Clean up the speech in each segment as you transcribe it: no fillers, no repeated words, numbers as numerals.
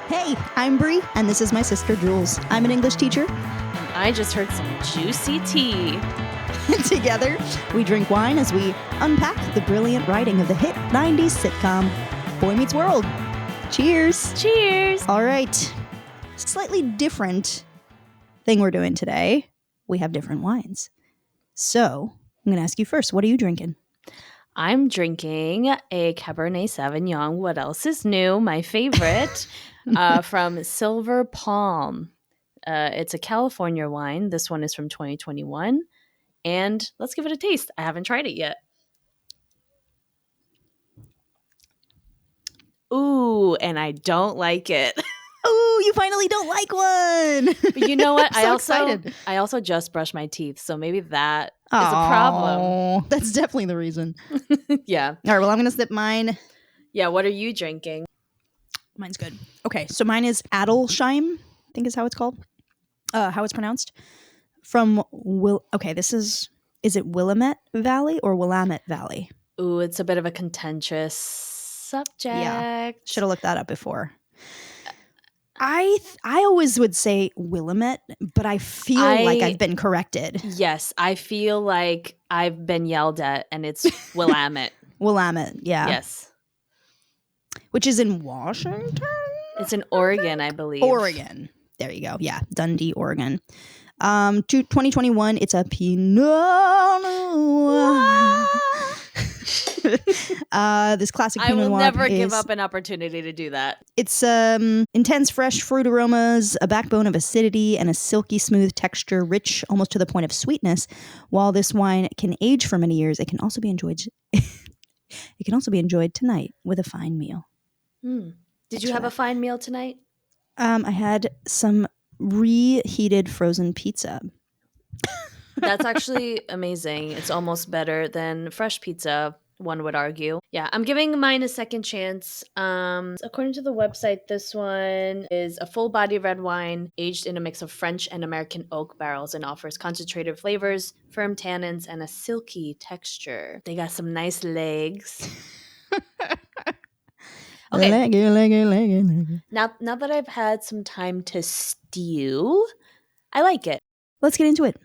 Hey, I'm Bree, and this is my sister Jules. I'm an English teacher. And I just heard some juicy tea. Together, we drink wine as we unpack the brilliant writing of the hit 90s sitcom, Boy Meets World. Cheers. Cheers. All right. Slightly different thing we're doing today. We have different wines. So, I'm going to ask you first, what are you drinking? I'm drinking a Cabernet Sauvignon. What else is new? My favorite from Silver Palm. It's a California wine. This one is from 2021. And let's give it a taste. I haven't tried it yet. Ooh, and I don't like it. Oh, you finally don't like one. But you know what? I'm excited. I also just brushed my teeth, so maybe that is a problem. That's definitely the reason. Yeah. All right, well, I'm going to sip mine. Yeah, what are you drinking? Mine's good. Okay, so mine is Adelsheim, I think is how it's called. How it's pronounced. From is it Willamette Valley or Willamette Valley? Ooh, it's a bit of a contentious subject. Yeah, should have looked that up before. I always would say Willamette, but I feel like I've been corrected. Yes, I feel like I've been yelled at, and it's Willamette. Willamette, yeah. Yes. Which is in Washington? It's in Oregon, I believe. Oregon. There you go. Yeah, Dundee, Oregon. 2021, it's a Pinot Noir. This classic Pinot Noir. I will never give up an opportunity to do that. It's intense, fresh fruit aromas, a backbone of acidity, and a silky smooth texture, rich almost to the point of sweetness. While this wine can age for many years, it can also be enjoyed. It can also be enjoyed tonight with a fine meal. Did you have a fine meal tonight? I had some reheated frozen pizza. That's actually amazing. It's almost better than fresh pizza, one would argue. Yeah, I'm giving mine a second chance. According to the website, this one is a full-body red wine aged in a mix of French and American oak barrels and offers concentrated flavors, firm tannins, and a silky texture. They got some nice legs. Okay. Leggy. Now that I've had some time to stew, I like it. Let's get into it.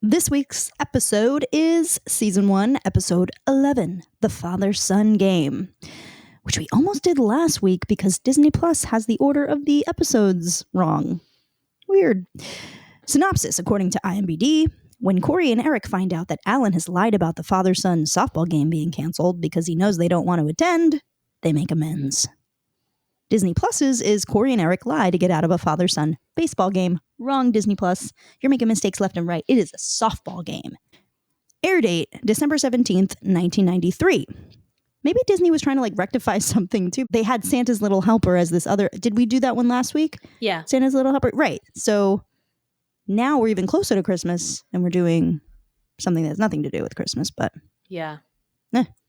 This week's episode is Season 1, Episode 11, The Father-Son Game, which we almost did last week because Disney Plus has the order of the episodes wrong. Weird. Synopsis, according to IMDb, when Corey and Eric find out that Alan has lied about the father-son softball game being canceled because he knows they don't want to attend, they make amends. Disney Plus's is Corey and Eric lie to get out of a father-son baseball game. Wrong, Disney Plus. You're making mistakes left and right. It is a softball game. Air date, December 17th, 1993. Maybe Disney was trying to rectify something too. They had Santa's Little Helper as this other... Did we do that one last week? Yeah. Santa's Little Helper. Right. So now we're even closer to Christmas and we're doing something that has nothing to do with Christmas, but... Yeah.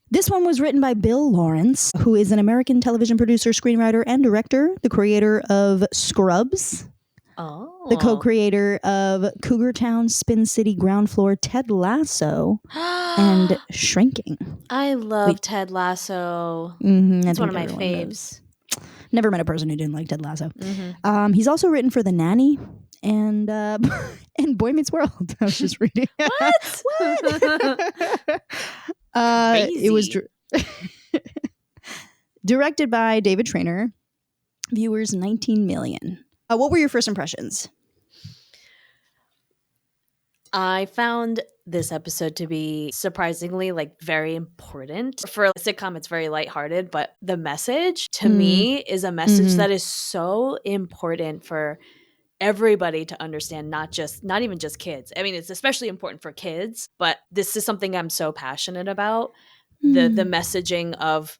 This one was written by Bill Lawrence, who is an American television producer, screenwriter, and director, the creator of Scrubs, the co-creator of Cougar Town, Spin City, Ground Floor, Ted Lasso, and Shrinking. I love Ted Lasso. It's one of my faves. Never met a person who didn't like Ted Lasso. He's also written for The Nanny and Boy Meets World. I was just reading. What? It was directed by David Traynor. Viewers 19 million. What were your first impressions? I found this episode to be surprisingly very important. For a sitcom, it's very lighthearted, but the message to me is a message that is so important for everybody to understand, not even just kids. I mean, it's especially important for kids, but this is something I'm so passionate about. The messaging of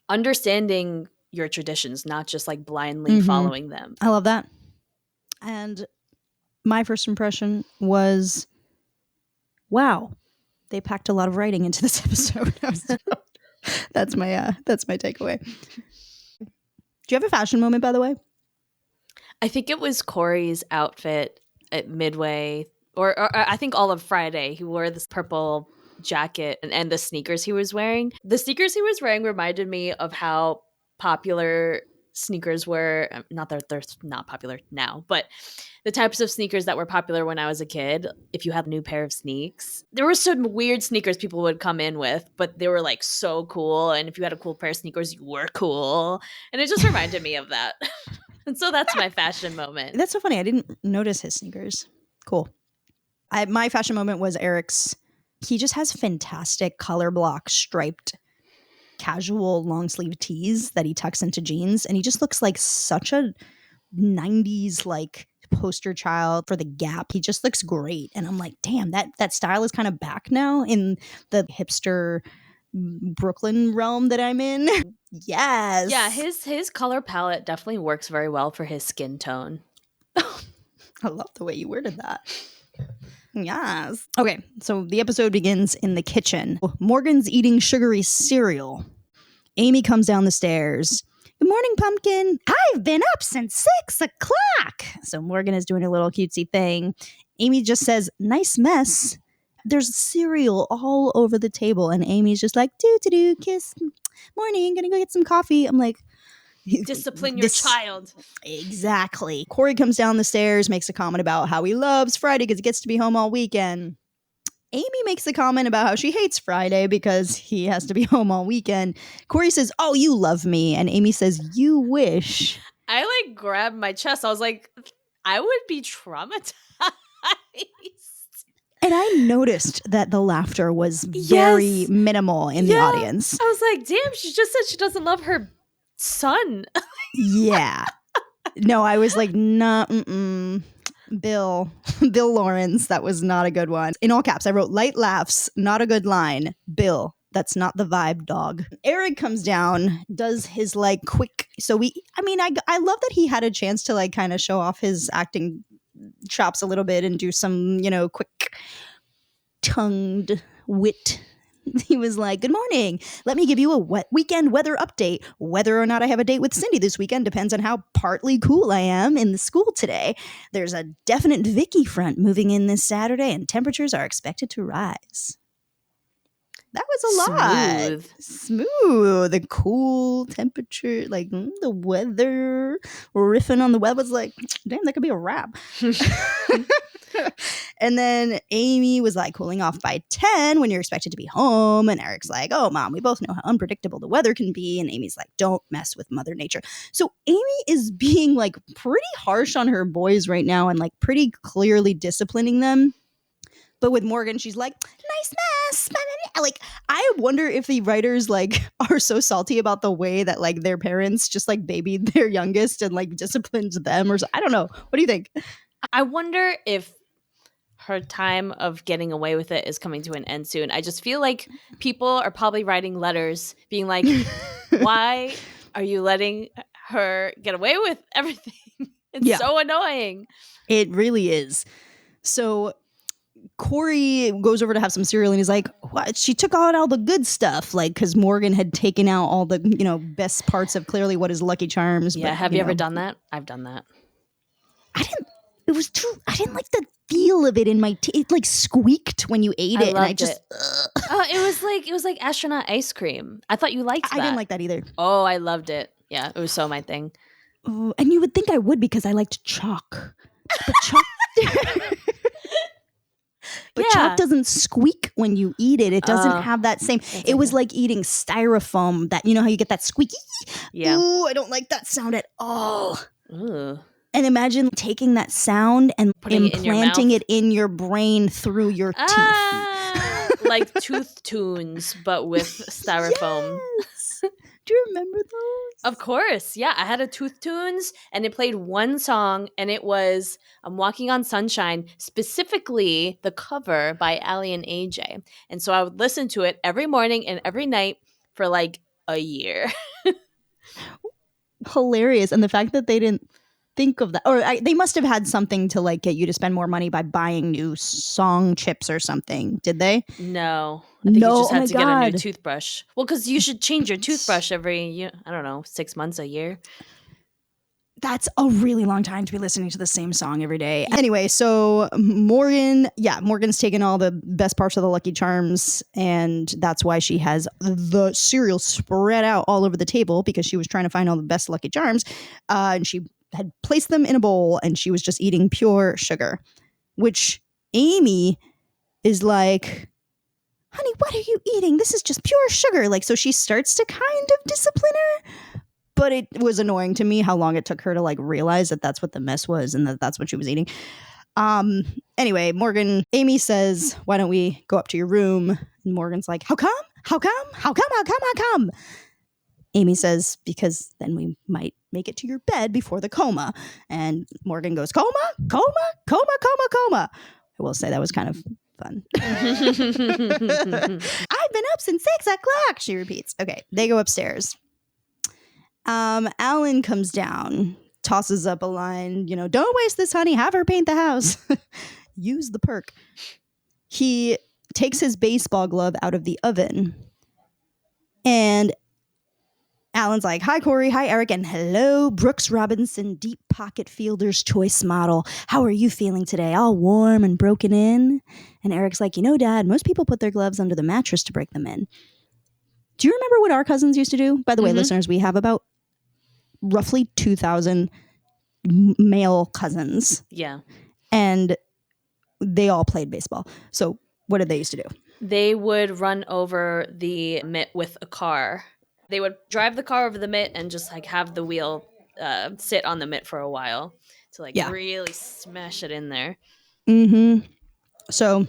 understanding your traditions, not just blindly following them. I love that. And my first impression was, wow, they packed a lot of writing into this episode. That's my takeaway. Do you have a fashion moment, by the way? I think it was Corey's outfit at midway, or I think all of Friday. He wore this purple jacket and the sneakers he was wearing. The sneakers he was wearing reminded me of how popular sneakers were, not that they're not popular now, but the types of sneakers that were popular when I was a kid. If you had a new pair of sneaks, there were some weird sneakers people would come in with, but they were like so cool. And if you had a cool pair of sneakers, you were cool. And it just reminded me of that. And so that's my fashion moment. That's so funny. I didn't notice his sneakers. Cool. My fashion moment was Eric's. He just has fantastic color block striped casual long sleeve tees that he tucks into jeans. And he just looks like such a 90s like poster child for the Gap. He just looks great. And I'm like, damn, that style is kind of back now in the hipster Brooklyn realm that I'm in. Yes. Yeah, his color palette definitely works very well for his skin tone. I love the way you worded that. Yes. Okay, so the episode begins in the kitchen. Morgan's eating sugary cereal. Amy comes down the stairs. Good morning, Pumpkin. I've been up since 6 o'clock. So Morgan is doing a little cutesy thing. Amy just says, nice mess. There's cereal all over the table. And Amy's just like, do, kiss. Morning, gonna go get some coffee. I'm like, discipline your child. Exactly. Corey comes down the stairs, makes a comment about how he loves Friday because he gets to be home all weekend. Amy makes a comment about how she hates Friday because he has to be home all weekend. Corey says, oh, you love me. And Amy says, you wish. I like grabbed my chest. I was like, I would be traumatized. And I noticed that the laughter was very minimal in the audience. I was like, damn, she just said she doesn't love her son. Yeah. No, I was like, nah, Bill Lawrence, that was not a good one. In all caps, I wrote light laughs, not a good line. Bill, that's not the vibe, dog. Eric comes down, does his like quick. So I love that he had a chance to like kind of show off his acting chops a little bit and do some, quick tongued wit. He was like, good morning. Let me give you a weekend weather update. Whether or not I have a date with Cindy this weekend depends on how partly cool I am in the school today. There's a definite Vicky front moving in this Saturday and temperatures are expected to rise. That was a lot. Smooth. The cool temperature, like the weather, riffing on the weather was like, damn, that could be a rap. And then Amy was like cooling off by 10 when you're expected to be home. And Eric's like, oh, Mom, we both know how unpredictable the weather can be. And Amy's like, don't mess with Mother Nature. So Amy is being like pretty harsh on her boys right now and like pretty clearly disciplining them. But with Morgan, she's like, nice mess. Like, I wonder if the writers like are so salty about the way that like their parents just like babied their youngest and like disciplined them, or I don't know. What do you think? I wonder if her time of getting away with it is coming to an end soon. I just feel like people are probably writing letters being like, why are you letting her get away with everything? It's so annoying. It really is. So Corey goes over to have some cereal and he's like, what? She took out all the good stuff, like, because Morgan had taken out all the, best parts of clearly what is Lucky Charms. Yeah, but, have you ever done that? I've done that. I didn't like the feel of it in my teeth. It like squeaked when you ate it. And I just, it was like astronaut ice cream. I thought you liked that. I didn't like that either. Oh, I loved it. Yeah, it was so my thing. Ooh, and you would think I would because I liked chalk. But chalk... But chalk doesn't squeak when you eat it. It doesn't have that same. It was like eating styrofoam. That how you get that squeaky. Yeah. Ooh, I don't like that sound at all. Ooh. And imagine taking that sound and implanting it in your brain through your teeth. Like Tooth Tunes, but with styrofoam. Yes. Do you remember those? Of course. Yeah. I had a Tooth Tunes and it played one song and it was I'm Walking on Sunshine, specifically the cover by Ali and AJ. And so I would listen to it every morning and every night for like a year. Hilarious. And the fact that they didn't think of that, or they must have had something to like get you to spend more money by buying new song chips or something. Did they? No. I think you just had to get a new toothbrush. Well, because you should change your toothbrush every, I don't know, 6 months, a year. That's a really long time to be listening to the same song every day. Anyway, so Morgan's taken all the best parts of the Lucky Charms, and that's why she has the cereal spread out all over the table, because she was trying to find all the best Lucky Charms. And she had placed them in a bowl, and she was just eating pure sugar, which Amy is like, honey, what are you eating? This is just pure sugar. Like, so she starts to kind of discipline her. But it was annoying to me how long it took her to like realize that that's what the mess was and that that's what she was eating. Anyway, Amy says, why don't we go up to your room? And Morgan's like, how come? How come? How come? How come? How come? Amy says, because then we might make it to your bed before the coma. And Morgan goes, coma, coma, coma, coma, coma. I will say that was kind of fun. I've been up since 6 o'clock, she repeats. Okay, they go upstairs. Alan comes down, tosses up a line, don't waste this, honey, have her paint the house. Use the perk. He takes his baseball glove out of the oven, and Alan's like, hi, Corey, hi, Eric, and hello, Brooks Robinson Deep Pocket Fielder's Choice Model. How are you feeling today? All warm and broken in? And Eric's like, Dad, most people put their gloves under the mattress to break them in. Do you remember what our cousins used to do? By the way, listeners, we have about roughly 2,000 male cousins. Yeah. And they all played baseball. So what did they used to do? They would run over the mitt with a car. They would drive the car over the mitt and just like have the wheel sit on the mitt for a while to really smash it in there. Mm-hmm. So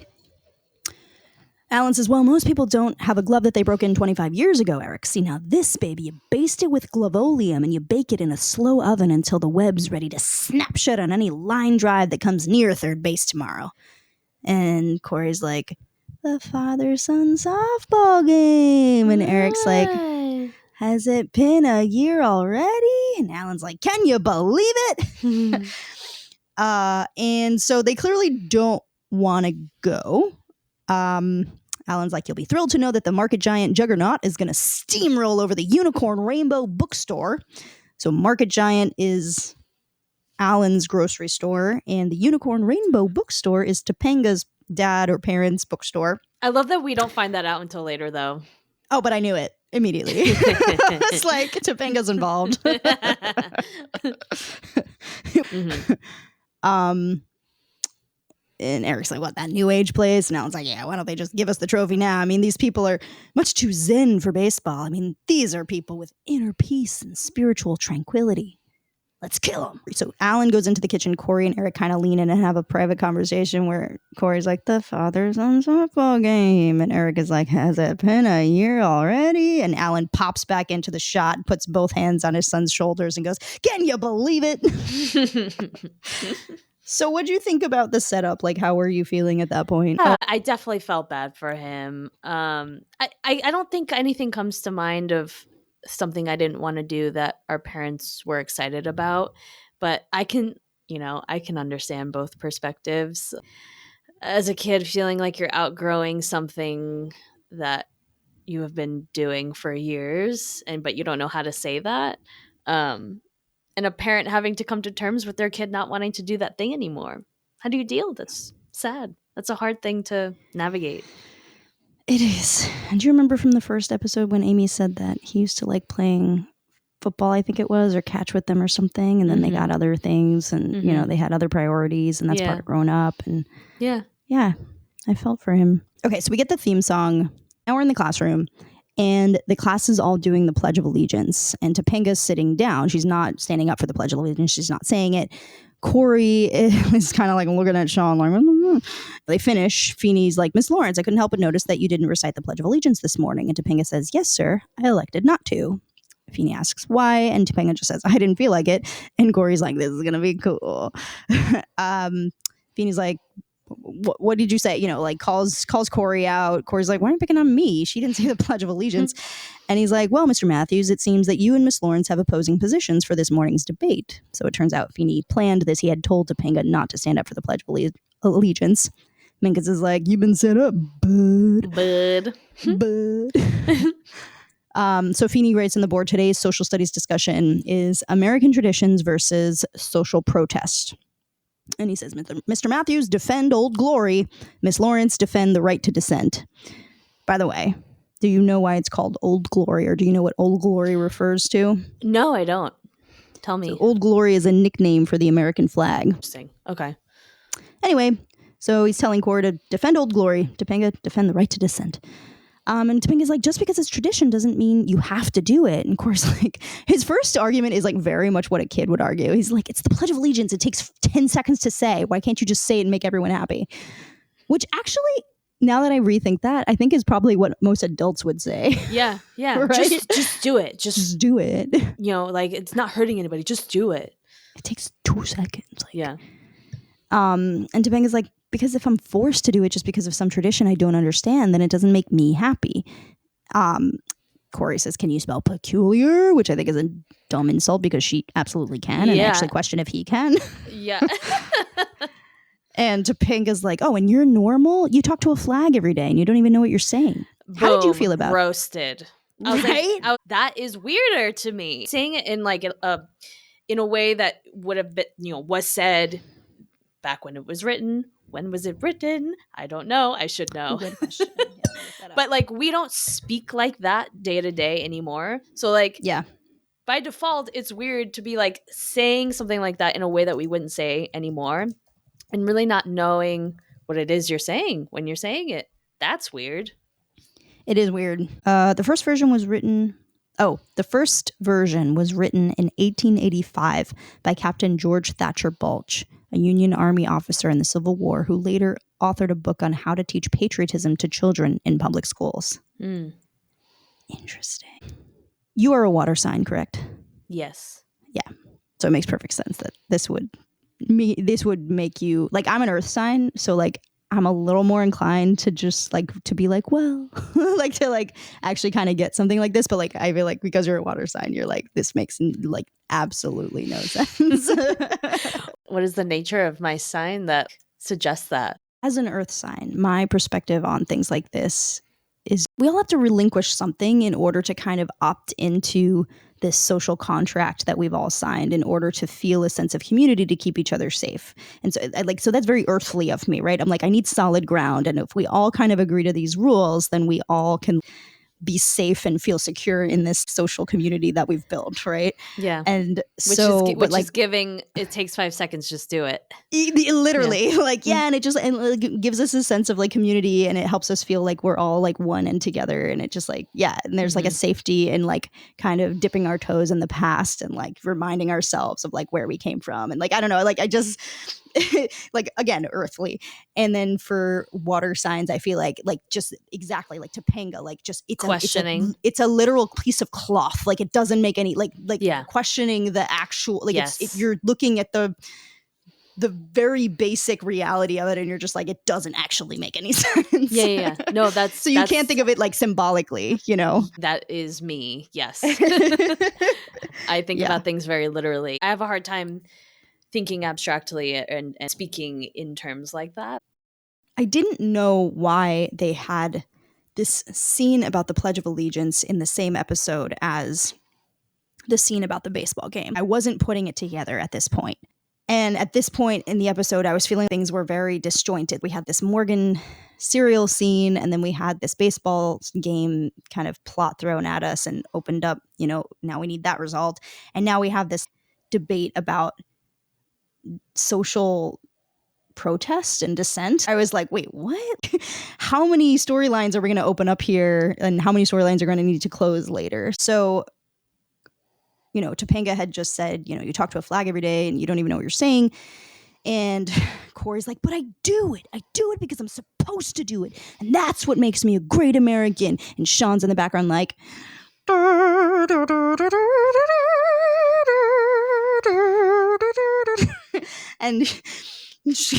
Alan says, well, most people don't have a glove that they broke in 25 years ago, Eric. See, now this, baby, you baste it with glovolium and you bake it in a slow oven until the web's ready to snap shut on any line drive that comes near third base tomorrow. And Corey's like, the father-son softball game. And Eric's like, has it been a year already? And Alan's like, can you believe it? And so they clearly don't want to go. Alan's like, you'll be thrilled to know that the market giant Juggernaut is going to steamroll over the Unicorn Rainbow Bookstore. So Market Giant is Alan's grocery store, and the Unicorn Rainbow Bookstore is Topanga's dad or parents' bookstore. I love that we don't find that out until later, though. Oh, but I knew it immediately. It's like Topanga's involved. Mm-hmm. And Eric's like, what, that new age place? And Alan's like, yeah, why don't they just give us the trophy now? I mean, these people are much too zen for baseball. I mean, these are people with inner peace and spiritual tranquility. Let's kill them. So Alan goes into the kitchen. Corey and Eric kind of lean in and have a private conversation where Corey's like, the father-son softball game. And Eric is like, has it been a year already? And Alan pops back into the shot, puts both hands on his son's shoulders and goes, can you believe it? So what'd you think about the setup? Like, how were you feeling at that point? I definitely felt bad for him. I don't think anything comes to mind of something I didn't want to do that our parents were excited about. But I can understand both perspectives. As a kid, feeling like you're outgrowing something that you have been doing for years, but you don't know how to say that. And a parent having to come to terms with their kid not wanting to do that thing anymore. How do you deal? That's sad. That's a hard thing to navigate. It is. And do you remember from the first episode when Amy said that he used to like playing football, I think it was, or catch with them or something, and then they got other things, and they had other priorities, and that's part of growing up. And yeah, I felt for him. Okay, so we get the theme song. Now we're in the classroom. And the class is all doing the Pledge of Allegiance. And Topanga's sitting down. She's not standing up for the Pledge of Allegiance. She's not saying it. Corey is kind of like looking at Sean like, They finish. Feeney's like, Miss Lawrence, I couldn't help but notice that you didn't recite the Pledge of Allegiance this morning. And Topanga says, yes, sir. I elected not to. Feeney asks why. And Topanga just says, I didn't feel like it. And Corey's like, this is going to be cool. Feeney's like, what did you say? Calls Corey out. Corey's like, why are you picking on me? She didn't say the Pledge of Allegiance. And he's like, well, Mr. Matthews, it seems that you and Miss Lawrence have opposing positions for this morning's debate. So it turns out Feeney planned this. He had told Topanga not to stand up for the Pledge of Allegiance. Minkus is like, you've been set up, bud. So Feeney writes in the board, today's social studies discussion is American traditions versus social protest. And he says, Mr. Matthews, defend Old Glory. Miss Lawrence, defend the right to dissent. By the way, do you know why it's called Old Glory, or do you know what Old Glory refers to? No, I don't. Tell me. So Old Glory is a nickname for the American flag. Interesting. Okay. Anyway, so he's telling Cora to defend Old Glory. Topanga, defend the right to dissent. And Topanga's like, just because it's tradition doesn't mean you have to do it. And Cora's like, his first argument is like very much what a kid would argue. He's like, it's the Pledge of Allegiance. It takes 10 seconds to say. Why can't you just say it and make everyone happy? Which actually, now that I rethink that, I think is probably what most adults would say. Yeah. Right? Just do it. Just do it. You know, like, it's not hurting anybody. Just do it. It takes 2 seconds. Like, yeah. And Topanga's like, because if I'm forced to do it just because of some tradition I don't understand, then it doesn't make me happy. Corey says, can you spell peculiar? Which I think is a dumb insult because she absolutely can. And I actually question if he can. Yeah. And Topanga's like, oh, and you're normal? You talk to a flag every day and you don't even know what you're saying. Boom, how did you feel about roasted? I was right? Like, that is weirder to me. Saying it in like in a way that would have been, was said back when it was written. When was it written? I don't know. I should know. Good question. But like, we don't speak like that day to day anymore. So like, yeah, by default, it's weird to be like saying something like that in a way that we wouldn't say anymore, and really not knowing what it is you're saying when you're saying it. That's weird. It is weird. The first version was written in 1885 by Captain George Thatcher Balch, a Union Army officer in the Civil War who later authored a book on how to teach patriotism to children in public schools. Interesting. You are a water sign, correct? Yes. Yeah. So it makes perfect sense that this would make you, like, I'm an earth sign, so like I'm a little more inclined to just like to be like, well, like to like actually kind of get something like this. But like I feel like because you're a water sign, you're like, this makes like absolutely no sense. What is the nature of my sign that suggests that? As an earth sign, my perspective on things like this is we all have to relinquish something in order to kind of opt into this social contract that we've all signed in order to feel a sense of community to keep each other safe. And so that's very earthly of me, right? I'm like, I need solid ground. And if we all kind of agree to these rules, then we all can be safe and feel secure in this social community that we've built, right? Yeah. And which is giving, it takes 5 seconds, just do it. Literally, and it just gives us a sense of like community, and it helps us feel like we're all like one and together, and it just like, and there's like a safety in like kind of dipping our toes in the past and like reminding ourselves of like where we came from, and like, I don't know, like I just like, again, earthly. And then for water signs, I feel like just exactly like Topanga, like just it's questioning. It's a literal piece of cloth. Like it doesn't make any questioning the actual, like you're looking at the very basic reality of it, and you're just like, it doesn't actually make any sense. Yeah. No, that's so you can't think of it like symbolically, That is me. Yes. I think about things very literally. I have a hard time thinking abstractly and speaking in terms like that. I didn't know why they had this scene about the Pledge of Allegiance in the same episode as the scene about the baseball game. I wasn't putting it together at this point. And at this point in the episode, I was feeling things were very disjointed. We had this Morgan cereal scene, and then we had this baseball game kind of plot thrown at us and opened up, now we need that resolved. And now we have this debate about social protest and dissent. I was like, wait, what? How many storylines are we going to open up here, and how many storylines are going to need to close later? So, Topanga had just said, you talk to a flag every day and you don't even know what you're saying. And Corey's like, but I do it. I do it because I'm supposed to do it. And that's what makes me a great American. And Sean's in the background like, and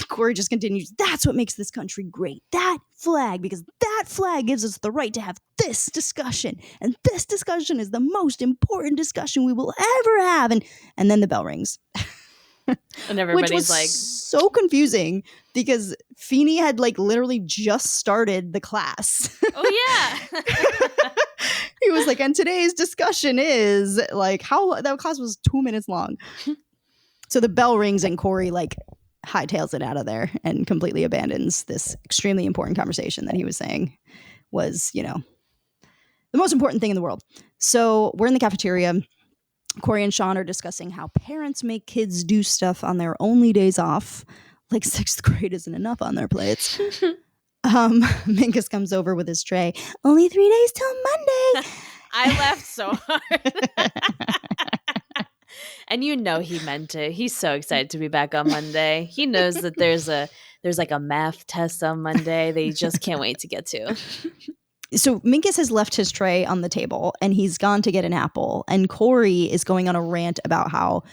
Corey just continues, that's what makes this country great. That flag, because that flag gives us the right to have this discussion. And this discussion is the most important discussion we will ever have. And then the bell rings. And everybody's which was like, so confusing because Feeney had like literally just started the class. Oh yeah. He was like, and today's discussion is like how that class was 2 minutes long. So the bell rings and Corey like hightails it out of there and completely abandons this extremely important conversation that he was saying was, you know, the most important thing in the world. So we're in the cafeteria. Corey and Sean are discussing how parents make kids do stuff on their only days off. Like 6th grade isn't enough on their plates. Minkus comes over with his tray. Only 3 days till Monday. I laughed so hard. And you know he meant it. He's so excited to be back on Monday. He knows that there's like a math test on Monday that he just can't wait to get to. So Minkus has left his tray on the table and he's gone to get an apple. And Corey is going on a rant about how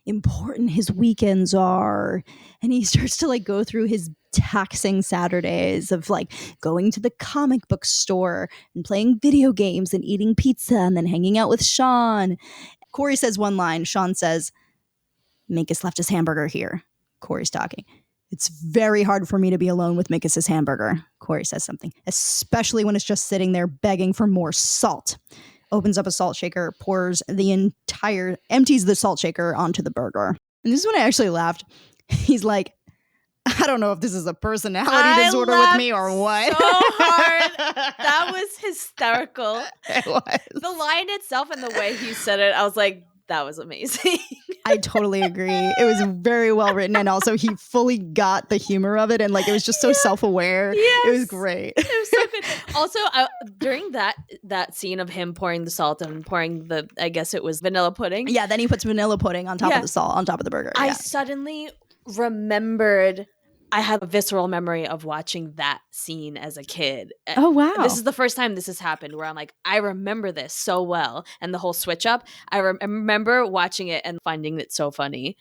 important his weekends are. And he starts to like go through his taxing Saturdays of like going to the comic book store and playing video games and eating pizza and then hanging out with Sean. Corey says one line. Sean says, Minkus left his hamburger here. Corey's talking. It's very hard for me to be alone with Minkus's hamburger. Corey says something, especially when it's just sitting there begging for more salt. Opens up a salt shaker, empties the salt shaker onto the burger. And this is when I actually laughed. He's like, I don't know if this is a personality disorder with me or what. So hard. That was hysterical. It was. The line itself and the way he said it, I was like, that was amazing. I totally agree. It was very well written. And also he fully got the humor of it. And like, it was just so self-aware. Yes. It was great. It was so good. Also, during that scene of him pouring the salt and pouring I guess it was vanilla pudding. Yeah. Then he puts vanilla pudding on top of the salt, on top of the burger. I suddenly remembered, I had a visceral memory of watching that scene as a kid. Oh, wow. This is the first time this has happened where I'm like, I remember this so well. And the whole switch up, I remember watching it and finding it so funny.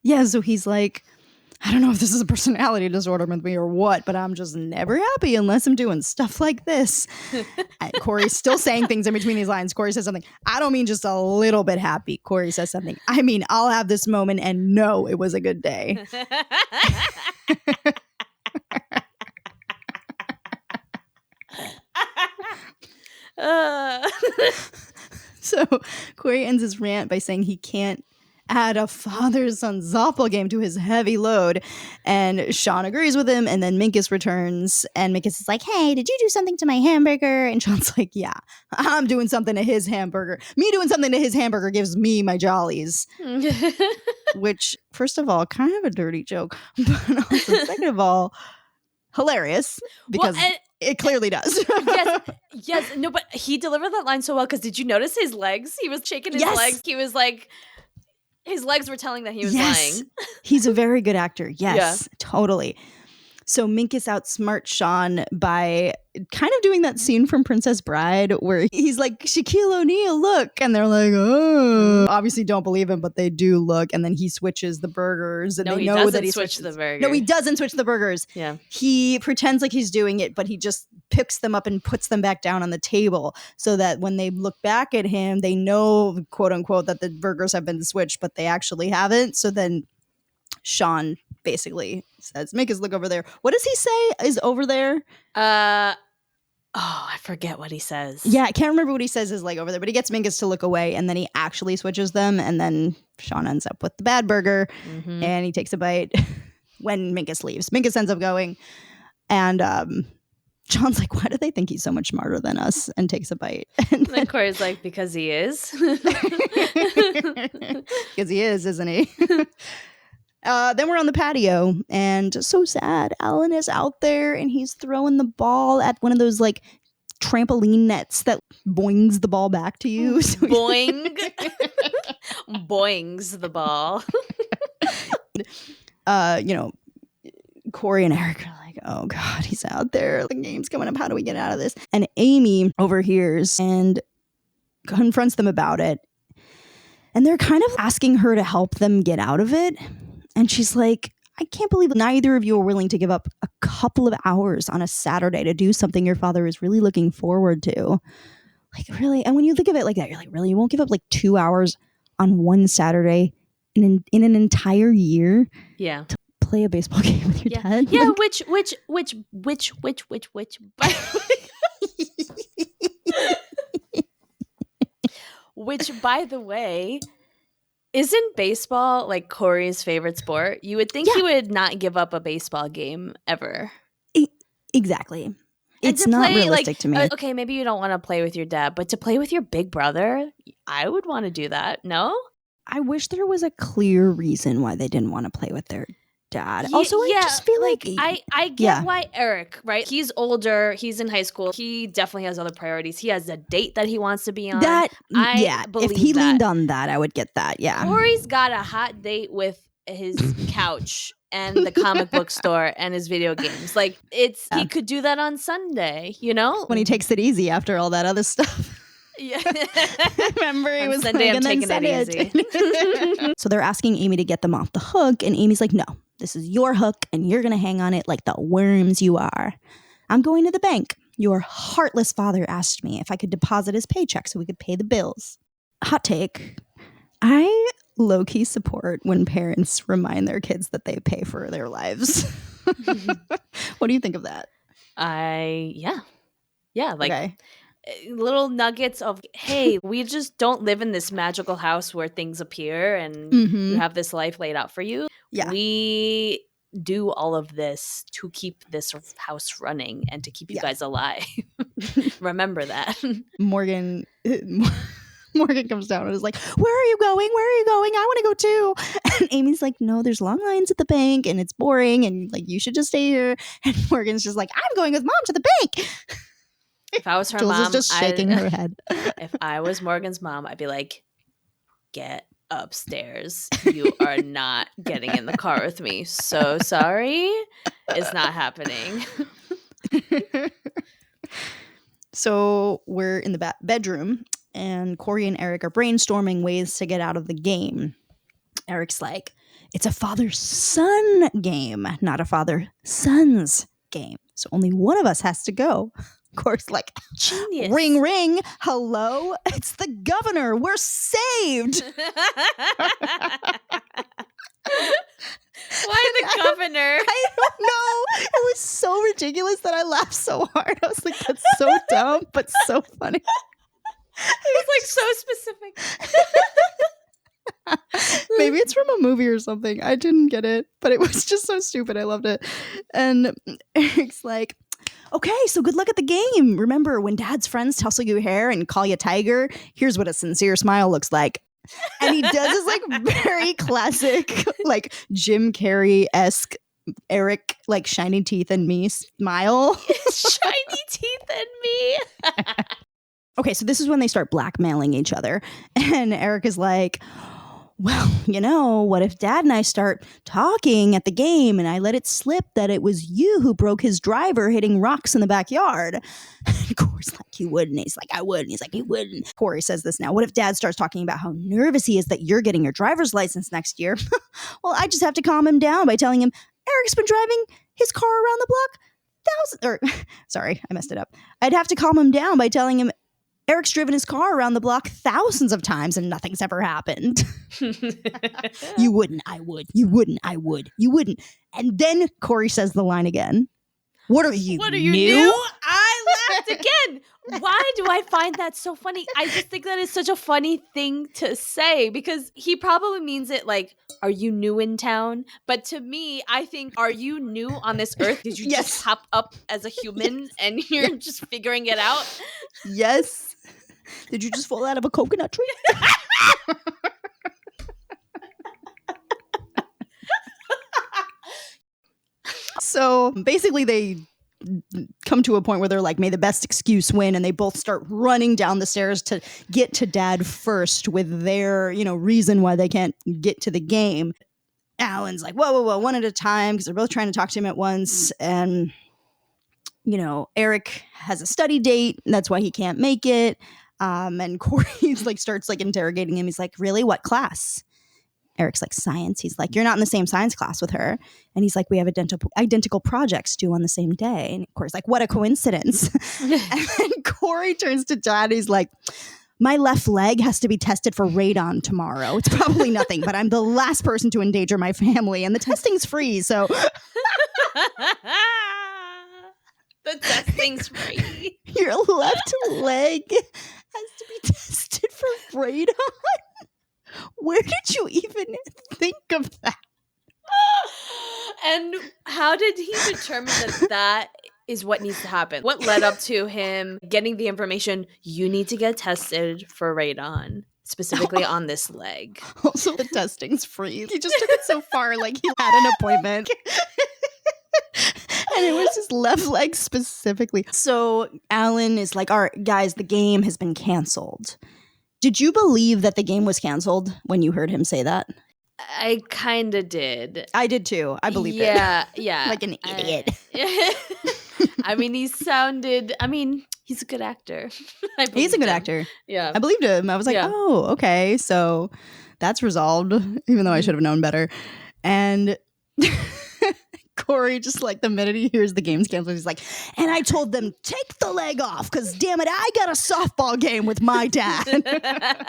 Yeah, so he's like, I don't know if this is a personality disorder with me or what, but I'm just never happy unless I'm doing stuff like this. And Corey's still saying things in between these lines. Corey says something. I don't mean just a little bit happy. Corey says something. I mean, I'll have this moment and know it was a good day. So Corey ends his rant by saying he can't add a father-son softball game to his heavy load. And Sean agrees with him. And then Minkus returns. And Minkus is like, hey, did you do something to my hamburger? And Sean's like, yeah, I'm doing something to his hamburger. Me doing something to his hamburger gives me my jollies. Which, first of all, kind of a dirty joke. But also, second of all, hilarious. Because it clearly does. Yes. No, but he delivered that line so well. Because did you notice his legs? He was shaking his legs. He was like... His legs were telling that he was lying. He's a very good actor. Yes, totally. So Minkus outsmarts Sean by kind of doing that scene from Princess Bride where he's like, Shaquille O'Neal, look. And they're like, oh. Obviously don't believe him, but they do look. And then he switches the burgers. And they know that he switches the burgers. No, he doesn't switch the burgers. Yeah. He pretends like he's doing it, but he just picks them up and puts them back down on the table so that when they look back at him, they know, quote unquote, that the burgers have been switched, but they actually haven't. So then Sean basically says, make us look over there. What does he say is over there? I forget what he says. Yeah, I can't remember what he says is like over there, but he gets Minkus to look away and then he actually switches them. And then Sean ends up with the bad burger and he takes a bite when Minkus leaves. Minkus ends up going and John's like, why do they think he's so much smarter than us? And takes a bite. And then Corey's like, because he is. Because he is, isn't he? Then we're on the patio, and so sad. Alan is out there, and he's throwing the ball at one of those like trampoline nets that boings the ball back to you. So boing, boings the ball. Corey and Eric are like, oh God, he's out there. The game's coming up. How do we get out of this? And Amy overhears and confronts them about it. And they're kind of asking her to help them get out of it. And she's like, I can't believe neither of you are willing to give up a couple of hours on a Saturday to do something your father is really looking forward to. Like, really? And when you think of it like that, you're like, really? You won't give up like 2 hours on one Saturday in an entire year? Yeah. To play a baseball game with your dad? Yeah, like, which. Which, by the way, isn't baseball like Corey's favorite sport? You would think he would not give up a baseball game ever. Exactly. And It's to not play, realistic to me. Okay, maybe you don't want to play with your dad, but to play with your big brother, I would want to do that. No? I wish there was a clear reason why they didn't want to play with their dad. Also, I just feel like I get why Eric, right? He's older. He's in high school. He definitely has other priorities. He has a date that he wants to be on. If he leaned on that, I would get that. Yeah. Corey's got a hot date with his couch and the comic book store and his video games. Like he could do that on Sunday, you know? When he takes it easy after all that other stuff. Yeah. Remember, it was Sunday, like, I'm taking it easy. So they're asking Amy to get them off the hook, and Amy's like, no, this is your hook, and you're going to hang on it like the worms you are. I'm going to the bank. Your heartless father asked me if I could deposit his paycheck so we could pay the bills. Hot take. I low-key support when parents remind their kids that they pay for their lives. What do you think of that? Yeah, like... Okay. Little nuggets of, hey, we just don't live in this magical house where things appear and you have this life laid out for you. Yeah. We do all of this to keep this house running and to keep you guys alive. Remember that. Morgan comes down and is like, where are you going? Where are you going? I want to go too. And Amy's like, no, there's long lines at the bank and it's boring and like you should just stay here. And Morgan's just like, I'm going with mom to the bank. If I was her Jules mom, is just shaking her head. If I was Morgan's mom, I'd be like, get upstairs. You are not getting in the car with me. So sorry. It's not happening. So we're in the bedroom and Corey and Eric are brainstorming ways to get out of the game. Eric's like, it's a father-son game, not a father-son's game. So only one of us has to go. Of course, like, genius. Ring, ring. Hello? It's the governor. We're saved. Why the governor? I don't know. It was so ridiculous that I laughed so hard. I was like, that's so dumb, but so funny. It was like so specific. Maybe it's from a movie or something. I didn't get it, but it was just so stupid. I loved it. And Eric's like, okay, so good luck at the game. Remember, when dad's friends tussle your hair and call you tiger, here's what a sincere smile looks like. And he does this like very classic, like Jim Carrey-esque Eric, like shiny teeth and me smile. Shiny teeth and me. Okay, so this is when they start blackmailing each other. And Eric is like, well, you know, what if Dad and I start talking at the game and I let it slip that it was you who broke his driver hitting rocks in the backyard? And Corey's like, you wouldn't. He's like, I would. And he's like, he wouldn't. Corey says this now. What if Dad starts talking about how nervous he is that you're getting your driver's license next year? Well, I just have to calm him down by telling him Eric's been driving his car around the block sorry, I messed it up. I'd have to calm him down by telling him Eric's driven his car around the block thousands of times and nothing's ever happened. You wouldn't, I would. You wouldn't, I would. You wouldn't. And then Corey says the line again. What are you new? I laughed again. Why do I find that so funny? I just think that is such a funny thing to say because he probably means it like, are you new in town? But to me, I think, are you new on this earth? Did you just hop up as a human and you're just figuring it out? Yes. Did you just fall out of a coconut tree? So basically they come to a point where they're like, may the best excuse win. And they both start running down the stairs to get to Dad first with their, reason why they can't get to the game. Alan's like, whoa, one at a time, because they're both trying to talk to him at once. And, Eric has a study date. And that's why he can't make it. And Corey starts interrogating him. He's like, really? What class? Eric's like, science. He's like, you're not in the same science class with her. And he's like, we have identical projects due on the same day. And Corey's like, what a coincidence. And then Corey turns to Dad. He's like, my left leg has to be tested for radon tomorrow. It's probably nothing, but I'm the last person to endanger my family. And the testing's free, so... The testing's free. Your left leg has to be tested for radon? Where did you even think of that? And how did he determine that is what needs to happen? What led up to him getting the information, you need to get tested for radon, specifically on this leg? Also, the testing's free. He just took it so far, like he had an appointment. And it was his left leg specifically. So Alan is like, all right, guys, the game has been canceled. Did you believe that the game was canceled when you heard him say that? I kind of did. I did too. I believed it. Yeah. Like an idiot. I mean, he's a good actor. He's a good actor. Yeah. I believed him. I was like, oh, okay. So that's resolved, even though I should have known better. And Corey, just like the minute he hears the game's canceled, he's like, and I told them, take the leg off because damn it, I got a softball game with my dad.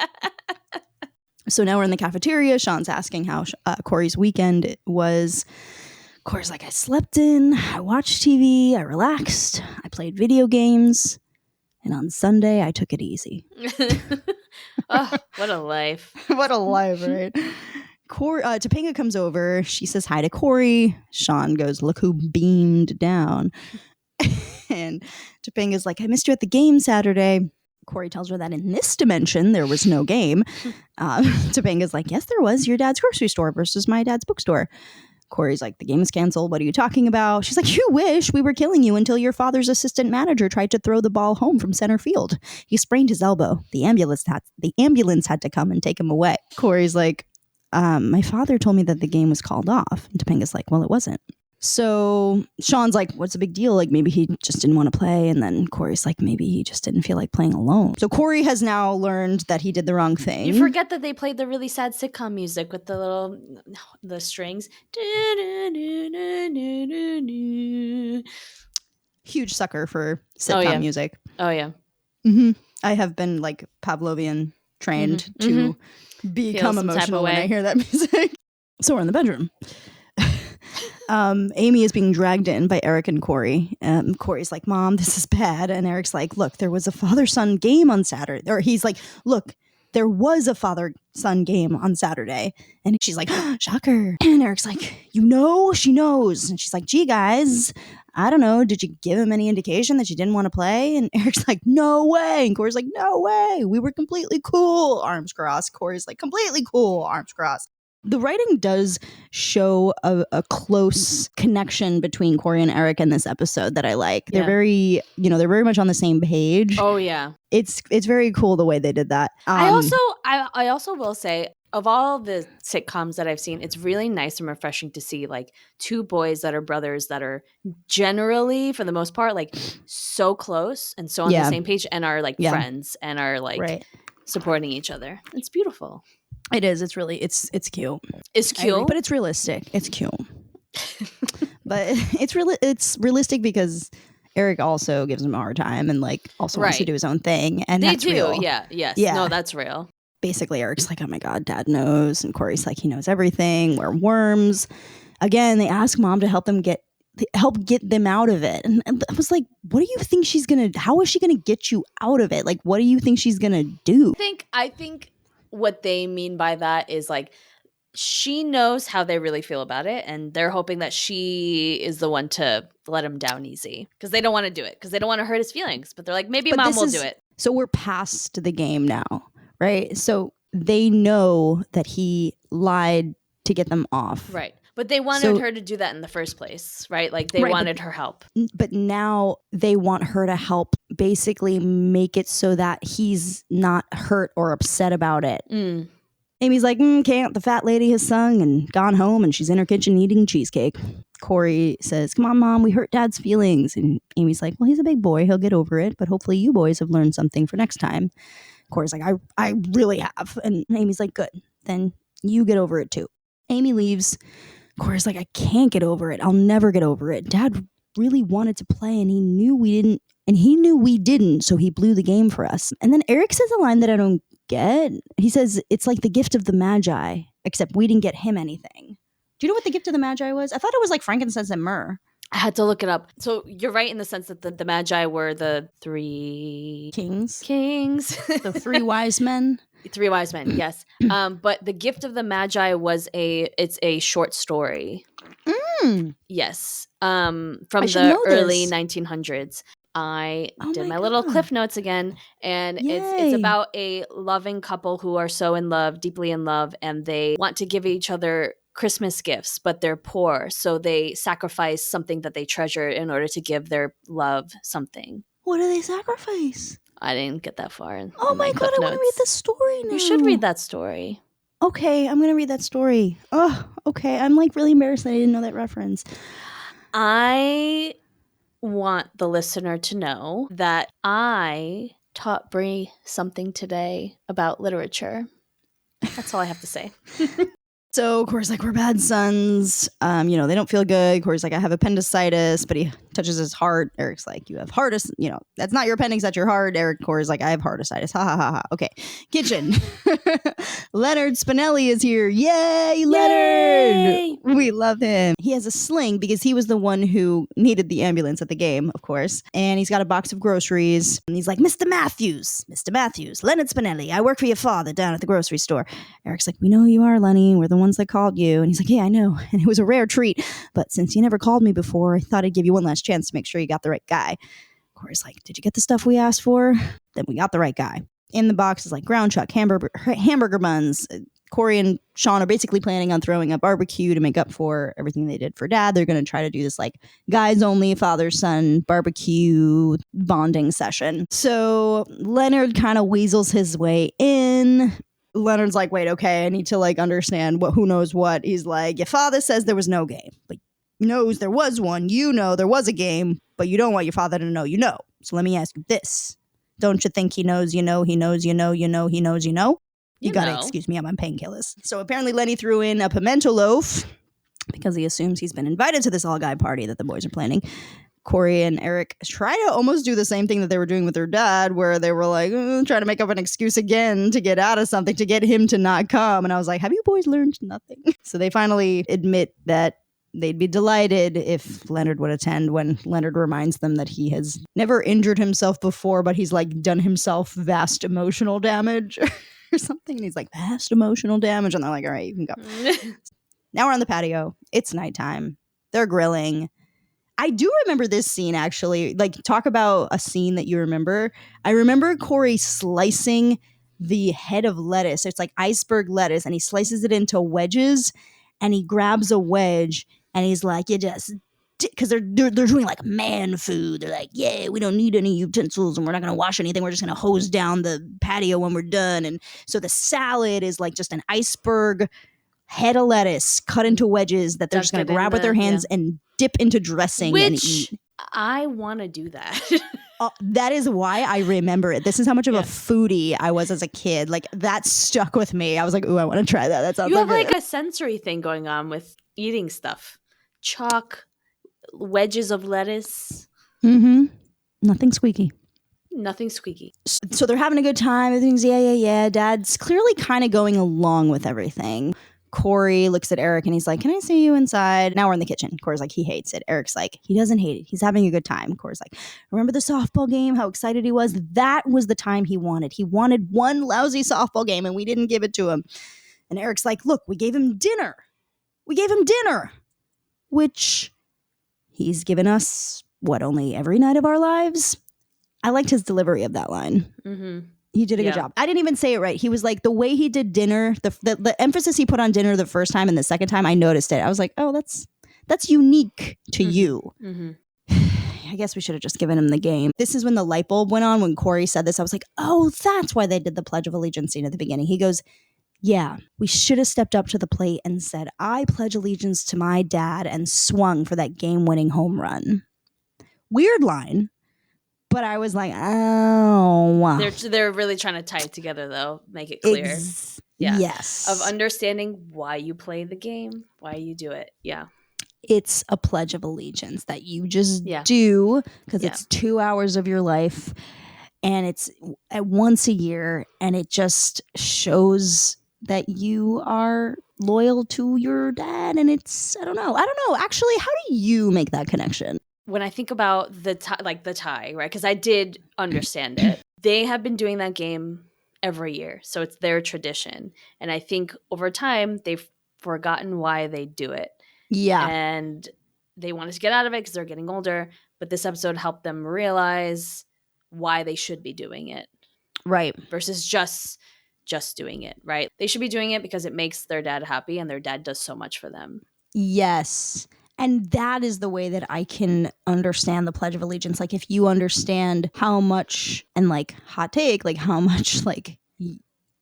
So now we're in the cafeteria. Sean's asking how Corey's weekend was. Corey's like, I slept in, I watched TV, I relaxed, I played video games, and on Sunday I took it easy. Oh, what a life. What a life, right? Topanga comes over. She says hi to Corey. Sean goes, look who beamed down. And Topanga's like, I missed you at the game Saturday. Corey tells her that in this dimension, there was no game. Topanga's like, yes, there was. Your dad's grocery store versus my dad's bookstore. Corey's like, the game is canceled. What are you talking about? She's like, you wish we were killing you until your father's assistant manager tried to throw the ball home from center field. He sprained his elbow. The ambulance had to come and take him away. Corey's like, my father told me that the game was called off. And Topanga's like, well, it wasn't. So Sean's like, what's the big deal? Like, maybe he just didn't want to play. And then Corey's like, maybe he just didn't feel like playing alone. So Corey has now learned that he did the wrong thing. You forget that they played the really sad sitcom music with the strings. Huge sucker for sitcom music. Oh, yeah. Mm-hmm. I have been like Pavlovian trained to become emotional when I hear that music. So we're in the bedroom. Amy is being dragged in by Eric and Corey. Corey's like, Mom, this is bad. And Eric's like, look, there was a father-son game on Saturday. Or he's like, look, there was a father-son game on Saturday. And she's like, shocker. And Eric's like, you know, she knows. And she's like, gee, guys, I don't know. Did you give him any indication that you didn't want to play? And Eric's like, no way. And Corey's like, no way. We were completely cool. Arms crossed. Corey's like, completely cool. Arms crossed. The writing does show a close connection between Corey and Eric in this episode that I like. They're very, they're very much on the same page. Oh, yeah. It's very cool the way they did that. I also will say, of all the sitcoms that I've seen, it's really nice and refreshing to see like two boys that are brothers that are generally, for the most part, like so close and so on the same page and are like friends and are like supporting each other. It's beautiful. It is. It's really, it's cute. It's cute. But it's realistic. It's cute. But it's realistic because Eric also gives him a hard time and like also wants to do his own thing. And they that's do. real. Yeah. Yes. Yeah. No, that's real. Basically, Eric's like, oh my God, Dad knows. And Corey's like, he knows everything. We're worms. Again, they ask Mom to help get them out of it. And I was like, what do you think how is she going to get you out of it? Like, what do you think she's going to do? I think what they mean by that is like she knows how they really feel about it and they're hoping that she is the one to let him down easy because they don't want to do it because they don't want to hurt his feelings, but they're like, maybe Mom will do it. So we're past the game now, right? So they know that he lied to get them off, right? But they wanted her to do that in the first place, right? Like they wanted her help. But now they want her to help basically make it so that he's not hurt or upset about it. Mm. Amy's like, can't. The fat lady has sung and gone home and she's in her kitchen eating cheesecake. Corey says, come on, Mom, we hurt Dad's feelings. And Amy's like, well, he's a big boy. He'll get over it. But hopefully you boys have learned something for next time. Corey's like, I really have. And Amy's like, good. Then you get over it too. Amy leaves. Corey's like, I can't get over it. I'll never get over it. Dad really wanted to play and he knew we didn't. And he knew we didn't, so he blew the game for us. And then Eric says a line that I don't get. He says, it's like the gift of the Magi, except we didn't get him anything. Do you know what the gift of the Magi was? I thought it was like frankincense and myrrh. I had to look it up. So you're right in the sense that the Magi were the three Kings. The three wise men. Three wise men, yes. But the gift of the Magi was it's a short story. Yes. From the early 1900s. I did my little cliff notes again, and it's about a loving couple who are so in love, deeply in love, and they want to give each other Christmas gifts, but they're poor, so they sacrifice something that they treasure in order to give their love something. What do they sacrifice? I didn't get that far in my God, I want to read the story now. You should read that story. Okay, I'm going to read that story. Oh, okay. I'm like really embarrassed that I didn't know that reference. I want the listener to know that I taught Brie something today about literature. That's all I have to say. So, of course, like, we're bad sons. You know, they don't feel good. Of course, like, I have appendicitis, but he touches his heart. Eric's like, you have heartis. You know, that's not your appendix, that's your heart. Eric, of course, like, I have hearticitis. Ha, ha, ha, ha. Okay. Kitchen. Leonard Spinelli is here. Yay, Leonard! Yay! We love him. He has a sling because he was the one who needed the ambulance at the game, of course. And he's got a box of groceries. And he's like, Mr. Matthews, Leonard Spinelli, I work for your father down at the grocery store. Eric's like, we know who you are, Lenny. We're the ones that called you. And he's like, yeah, I know. And it was a rare treat. But since you never called me before, I thought I'd give you one last chance to make sure you got the right guy. Of course, like, did you get the stuff we asked for? Then we got the right guy. In the box is like ground chuck, hamburger buns. Corey and Sean are basically planning on throwing a barbecue to make up for everything they did for Dad. They're going to try to do this like guys only father-son barbecue bonding session. So Leonard kind of weasels his way in. Leonard's like, wait, okay, I need to like understand who knows what. He's like, your father says there was no game, but knows there was one. You know there was a game, but you don't want your father to know you know. So let me ask you this. Don't you think he knows you know, he knows you know, you know, he knows you know? You gotta excuse me, I'm on painkillers. So apparently Lenny threw in a pimento loaf because he assumes he's been invited to this all-guy party that the boys are planning. Corey and Eric try to almost do the same thing that they were doing with their dad, where they were like, trying to make up an excuse again to get out of something, to get him to not come. And I was like, have you boys learned nothing? So they finally admit that they'd be delighted if Leonard would attend, when Leonard reminds them that he has never injured himself before, but he's like done himself vast emotional damage or something. And he's like, vast emotional damage. And they're like, all right, you can go. Now we're on the patio. It's nighttime. They're grilling. I do remember this scene, actually. Like, talk about a scene that you remember. I remember Corey slicing the head of lettuce. It's like iceberg lettuce, and he slices it into wedges, and he grabs a wedge, and he's like, you just, because they're doing like man food. They're like, yeah, we don't need any utensils, and we're not going to wash anything. We're just going to hose down the patio when we're done. And so the salad is like just an iceberg head of lettuce cut into wedges that they're just going to grab with their hands and dip into dressing and eat. I want to do that. That is why I remember it. This is how much of a foodie I was as a kid. Like, that stuck with me. I was like, ooh, I want to try that. That sounds You have like a sensory thing going on with eating stuff. Chalk, wedges of lettuce. Mm-hmm. Nothing squeaky. Nothing squeaky. So they're having a good time. Everything's yeah. Dad's clearly kind of going along with everything. Corey looks at Eric and he's like, can I see you inside? Now we're in the kitchen. Corey's like, he hates it. Eric's like, he doesn't hate it. He's having a good time. Corey's like, remember the softball game? How excited he was? That was the time he wanted. He wanted one lousy softball game and we didn't give it to him. And Eric's like, look, we gave him dinner. Which he's given us, only every night of our lives? I liked his delivery of that line. Mm-hmm. He did a good job. I didn't even say it right. He was like, the way he did dinner, the emphasis he put on dinner the first time and the second time, I noticed it. I was like, oh, that's unique to you. Mm-hmm. I guess we should have just given him the game. This is when the light bulb went on. When Corey said this, I was like, oh, that's why they did the Pledge of Allegiance scene at the beginning. He goes, yeah, we should have stepped up to the plate and said, I pledge allegiance to my dad, and swung for that game-winning home run. Weird line. But I was like, oh. They're really trying to tie it together, though. Make it clear. Yes. Of understanding why you play the game, why you do it. Yeah. It's a pledge of allegiance that you just do because it's 2 hours of your life. And it's at once a year. And it just shows that you are loyal to your dad, and it's I don't know. Actually, how do you make that connection? When I think about the tie, right? Because I did understand it. They have been doing that game every year, so it's their tradition. And I think over time they've forgotten why they do it. Yeah. And they wanted to get out of it because they're getting older. But this episode helped them realize why they should be doing it, Right. versus just doing it, right? They should be doing it because it makes their dad happy, and their dad does so much for them. Yes. And that is the way that I can understand the Pledge of Allegiance. Like, if you understand how much, and like, hot take, like how much, like,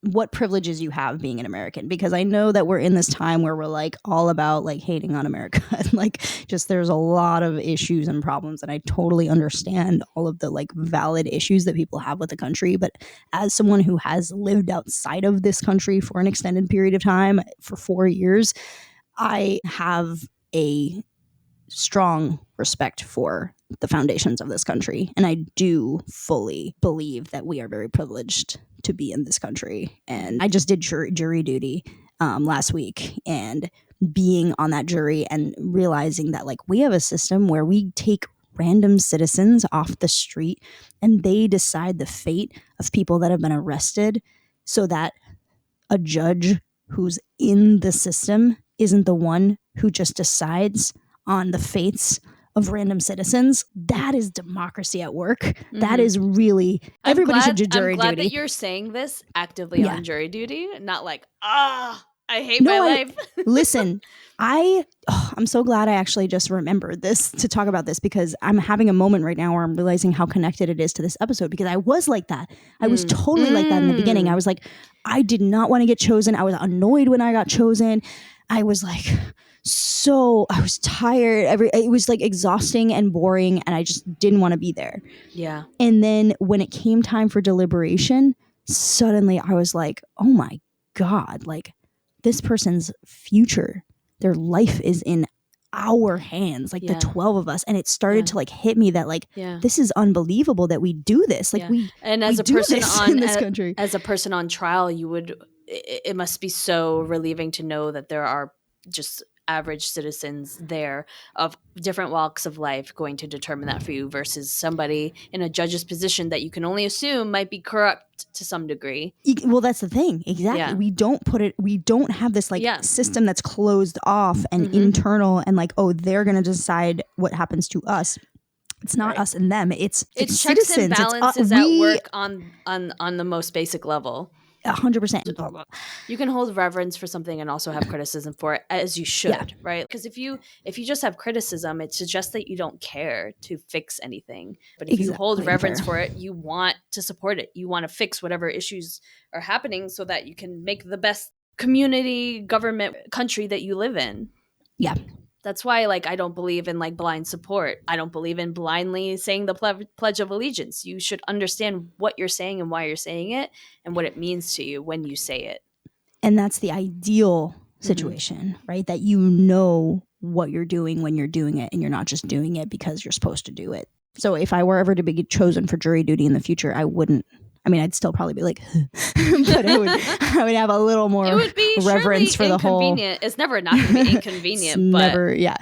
what privileges you have being an American, because I know that we're in this time where we're like all about like hating on America and like just there's a lot of issues and problems, and I totally understand all of the like valid issues that people have with the country. But as someone who has lived outside of this country for an extended period of time, for 4 years, I have a strong respect for the foundations of this country. And I do fully believe that we are very privileged to be in this country. And I just did jury duty last week, and being on that jury and realizing that like we have a system where we take random citizens off the street and they decide the fate of people that have been arrested, so that a judge who's in the system isn't the one who just decides on the fates of random citizens. That is democracy at work. Mm-hmm. That is really, everybody should do jury duty. I'm glad that you're saying this actively on jury duty, not like, I hate my life. Listen, I'm so glad I actually just remembered this to talk about this, because I'm having a moment right now where I'm realizing how connected it is to this episode, because I was like that. I was totally like that in the beginning. I was like, I did not want to get chosen. I was annoyed when I got chosen. I was like, I was tired. It was like exhausting and boring, and I just didn't want to be there. Yeah. And then when it came time for deliberation, suddenly I was like, oh my God, like this person's future, their life is in our hands, like the 12 of us. And it started to like hit me that like, this is unbelievable that we do this. Like and as a person in this country, as a person on trial, it must be so relieving to know that there are just average citizens there of different walks of life going to determine that for you, versus somebody in a judge's position that you can only assume might be corrupt to some degree. Well, that's the thing. Exactly. Yeah. We don't have this like system that's closed off and internal and like, oh, they're going to decide what happens to us. It's not us and them. It's checks citizens. and balances at work on the most basic level. 100%. You can hold reverence for something and also have criticism for it, as you should, right? Because if you just have criticism, it suggests that you don't care to fix anything. But if you hold reverence for it, you want to support it. You want to fix whatever issues are happening so that you can make the best community, government, country that you live in. Yeah. That's why, like, I don't believe in like blind support. I don't believe in blindly saying the Pledge of Allegiance. You should understand what you're saying and why you're saying it and what it means to you when you say it. And that's the ideal situation, right? That you know what you're doing when you're doing it, and you're not just doing it because you're supposed to do it. So if I were ever to be chosen for jury duty in the future, I'd still probably be like, but I would have a little more reverence for the whole. It's never not going to be inconvenient. Never, yeah.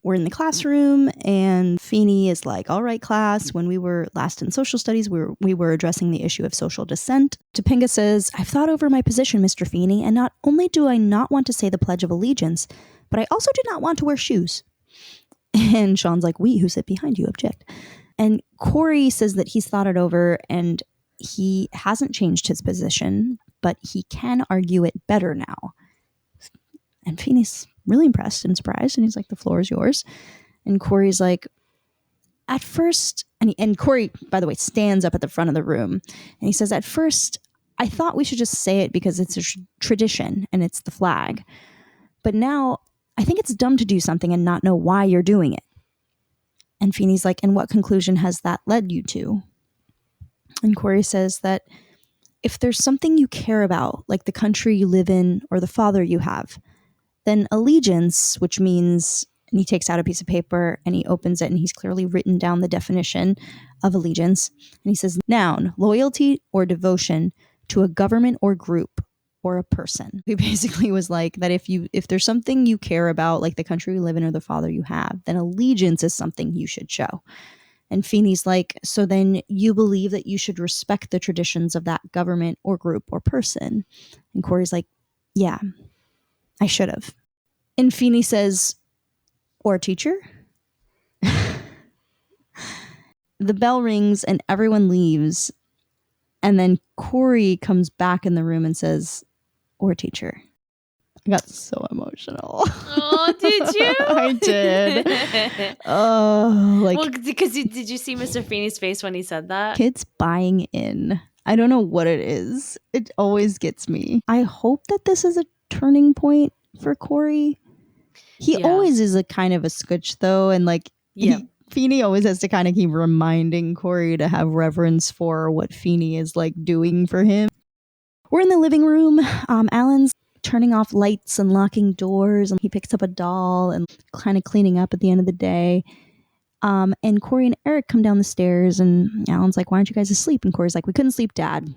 We're in the classroom, and Feeney is like, all right, class. When we were last in social studies, we were addressing the issue of social dissent. Topanga says, I've thought over my position, Mr. Feeney, and not only do I not want to say the Pledge of Allegiance, but I also do not want to wear shoes. And Sean's like, we who sit behind you object. And Corey says that he's thought it over, and he hasn't changed his position, but he can argue it better now. And Feeney's really impressed and surprised, and he's like, the floor is yours. And Corey's like, at first, and Corey, by the way, stands up at the front of the room, and he says, at first, I thought we should just say it because it's a tradition and it's the flag. But now, I think it's dumb to do something and not know why you're doing it. And Feeney's like, and what conclusion has that led you to? And Corey says that if there's something you care about, like the country you live in or the father you have, then allegiance, which means, and he takes out a piece of paper and he opens it and he's clearly written down the definition of allegiance. And he says, noun, loyalty or devotion to a government or group, or a person. He basically was like that if there's something you care about, like the country you live in or the father you have, then allegiance is something you should show. And Feeney's like, so then you believe that you should respect the traditions of that government or group or person. And Corey's like, yeah, I should have. And Feeney says, or a teacher? The bell rings and everyone leaves. And then Corey comes back in the room and says, or a teacher. I got so emotional. Oh, did you? I did. Oh, like, well, because did you see Mr. Feeney's face when he said that? Kids buying in. I don't know what it is. It always gets me. I hope that this is a turning point for Corey. He always is a kind of a scooch though, and like Feeney always has to kind of keep reminding Corey to have reverence for what Feeney is like doing for him. We're in the living room. Alan's turning off lights and locking doors, and he picks up a doll and kind of cleaning up at the end of the day. And Corey and Eric come down the stairs, and Alan's like, why aren't you guys asleep? And Corey's like, we couldn't sleep, Dad.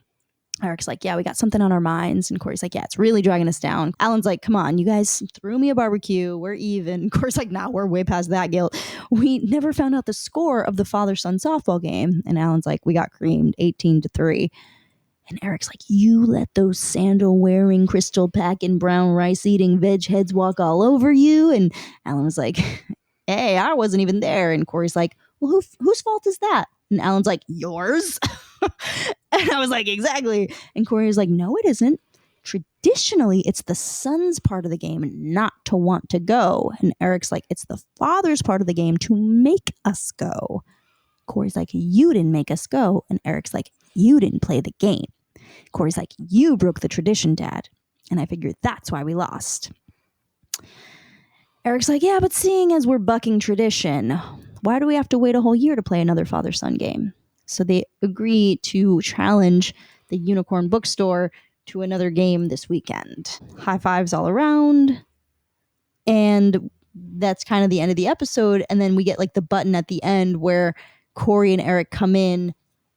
Eric's like, yeah, we got something on our minds. And Corey's like, yeah, it's really dragging us down. Alan's like, come on, you guys threw me a barbecue. We're even. Corey's like, nah, we're way past that, Gil. We never found out the score of the father-son softball game. And Alan's like, we got creamed 18-3. And Eric's like, you let those sandal-wearing, crystal-packing, brown rice-eating veg heads walk all over you? And Alan was like, hey, I wasn't even there. And Corey's like, well, whose fault is that? And Alan's like, yours? And I was like, exactly. And Corey was like, no, it isn't. Traditionally, it's the son's part of the game not to want to go. And Eric's like, it's the father's part of the game to make us go. Corey's like, you didn't make us go. And Eric's like, you didn't play the game. Corey's like, you broke the tradition, Dad. And I figured that's why we lost. Eric's like, yeah, but seeing as we're bucking tradition, why do we have to wait a whole year to play another father-son game? So they agree to challenge the Unicorn Bookstore to another game this weekend. High fives all around. And that's kind of the end of the episode. And then we get like the button at the end where Corey and Eric come in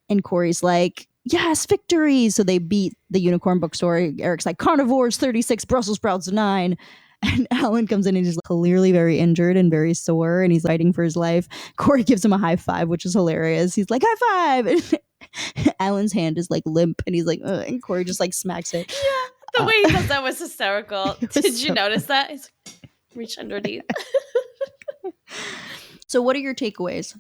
and Corey's like, yes, victory. So they beat the Unicorn Bookstore. Eric's like, carnivores 36, Brussels sprouts 9. And Alan comes in and he's clearly very injured and very sore, and he's fighting for his life. Corey gives him a high five, which is hilarious. He's like, high five! And Alan's hand is like limp, and he's like, ugh, and Corey just like smacks it. Yeah, the way he does that was hysterical. Did you notice that? He's like, reach underneath. So what are your takeaways?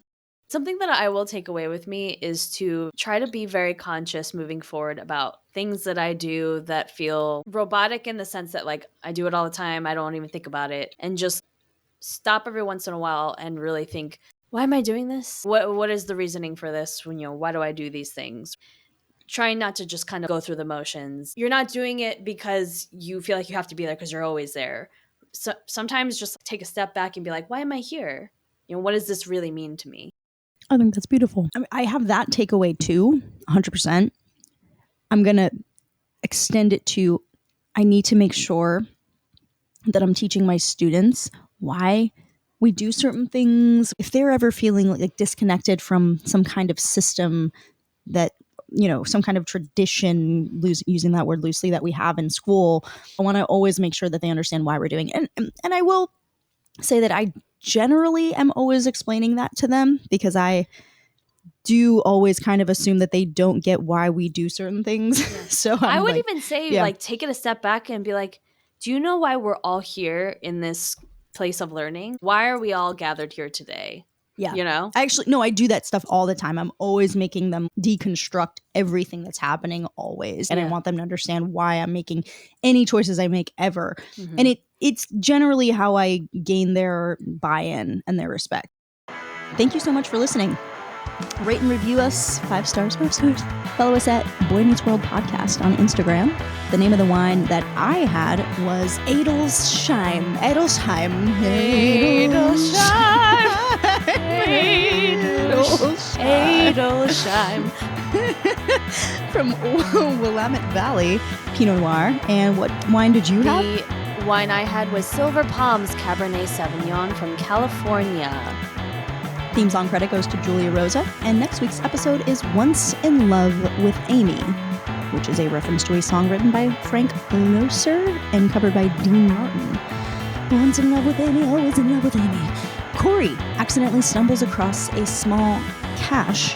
Something that I will take away with me is to try to be very conscious moving forward about things that I do that feel robotic in the sense that like I do it all the time. I don't even think about it, and just stop every once in a while and really think, why am I doing this? What is the reasoning for this? Why do I do these things? Trying not to just kind of go through the motions. You're not doing it because you feel like you have to be there because you're always there. So sometimes just take a step back and be like, why am I here? What does this really mean to me? I think that's beautiful. I have that takeaway too, 100%. I'm going to extend it to, I need to make sure that I'm teaching my students why we do certain things. If they're ever feeling like disconnected from some kind of system that, some kind of tradition, using that word loosely, that we have in school, I want to always make sure that they understand why we're doing it. And I will say that I generally am always explaining that to them, because I do always kind of assume that they don't get why we do certain things. Yeah. So I would even say, take it a step back and be like, do you know why we're all here in this place of learning? Why are we all gathered here today? Yeah. I do that stuff all the time. I'm always making them deconstruct everything that's happening always. And I want them to understand why I'm making any choices I make ever. Mm-hmm. And it's generally how I gain their buy-in and their respect. Thank you so much for listening. Rate and review us 5 stars, 5 stars. Follow us at Boy Meets World Podcast on Instagram. The name of the wine that I had was Adelsheim. Adelsheim. From Willamette Valley, Pinot Noir. And what wine did you have? The wine I had was Silver Palms Cabernet Sauvignon from California. Theme song credit goes to Julia Rosa. And next week's episode is Once in Love with Amy. which is a reference to a song written by Frank Loesser and covered by Dean Martin. Once in love with Amy, always in love with Amy. Corey accidentally stumbles across a small cache,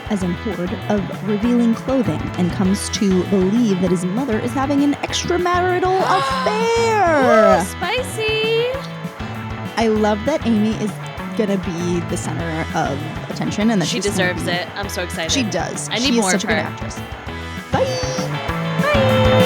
as in hoard, of revealing clothing and comes to believe that his mother is having an extramarital affair. Ooh, spicy. I love that Amy is gonna be the center of attention and that She she's deserves it. I'm so excited. She does. I need she more is such of a good her. actress. Bye. Bye.